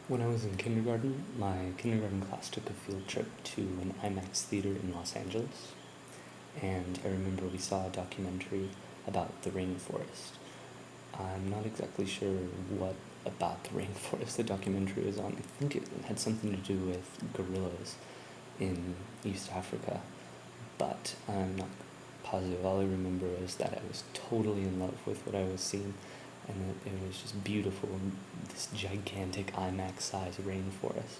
When I was in kindergarten, my kindergarten class took a field trip to an IMAX theater in Los Angeles, and I remember we saw a documentary about the rainforest. I'm not exactly sure what about the rainforest the documentary was on. I think it had something to do with gorillas in East Africa, but I'm not positive. All I remember is that I was totally in love with what I was seeing, and that it was just beautiful, this gigantic IMAX-size rainforest.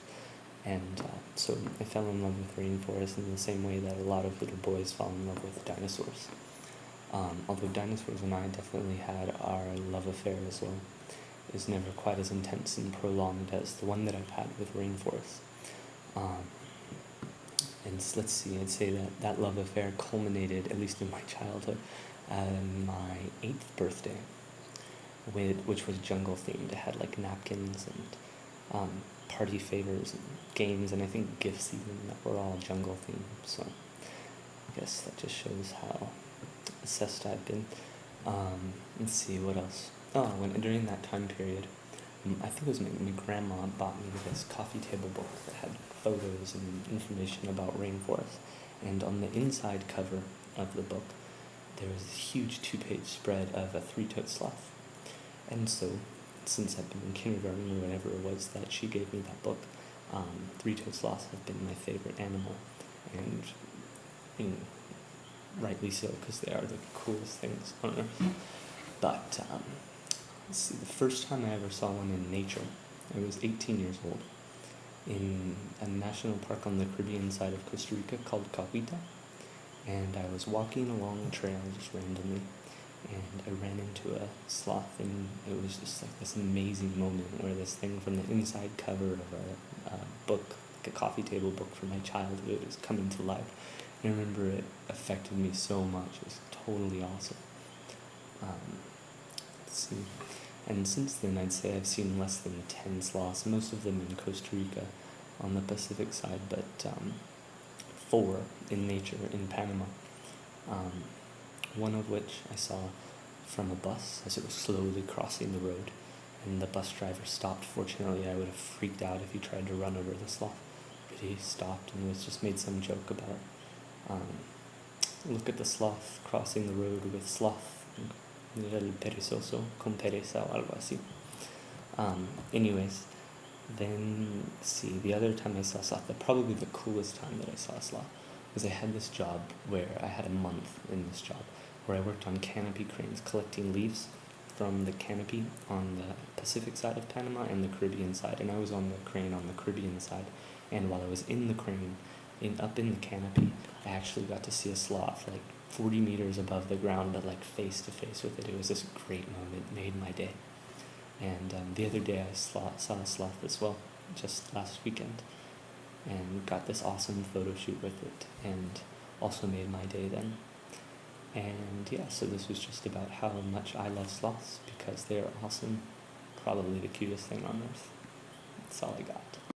And so I fell in love with rainforests in the same way that a lot of little boys fall in love with dinosaurs. Although dinosaurs and I definitely had our love affair as well. It was never quite as intense and prolonged as the one that I've had with rainforests. And let's see, I'd say that love affair culminated, at least in my childhood, on my 8th birthday, which was jungle themed. It had like napkins and party favors and games, and I think gifts even that were all jungle themed. So I guess that just shows how obsessed I've been. Let's see, what else? During that time period, I think it was my grandma bought me this coffee table book that had photos and information about rainforests. And on the inside cover of the book, there was this huge 2-page spread of a 3-toed sloth. And so, since I've been in kindergarten or whatever it was that she gave me that book, 3-toed sloths have been my favorite animal. And, rightly so, because they are the coolest things on earth. But, let's see, the first time I ever saw one in nature, I was 18 years old, in a national park on the Caribbean side of Costa Rica called Cahuita, and I was walking along a trail just randomly, and I ran into a sloth, and it was just like this amazing moment where this thing from the inside cover of a book, like a coffee table book from my childhood, is coming to life. And I remember it affected me so much. It was totally awesome. Let's see. And since then, I'd say I've seen less than 10 sloths, most of them in Costa Rica on the Pacific side, but 4 in nature in Panama. One of which I saw from a bus as it was slowly crossing the road, and the bus driver stopped. Fortunately, I would have freaked out if he tried to run over the sloth, but he stopped and was just made some joke about, look at the sloth crossing the road with sloth. El perezoso con pereza o algo así. Anyways, then, see, the other time I saw a sloth, probably the coolest time that I saw a sloth, was I had this job where I had a month in this job where I worked on canopy cranes, collecting leaves from the canopy on the Pacific side of Panama and the Caribbean side, and I was on the crane on the Caribbean side, and while I was in the crane, up in the canopy, I actually got to see a sloth, like 40 meters above the ground, but like face to face with it. It was this great moment, it made my day. And the other day I saw a sloth as well, just last weekend, and got this awesome photo shoot with it, and also made my day then. And yeah, so this was just about how much I love sloths, because they are awesome, probably the cutest thing on earth. That's all I got.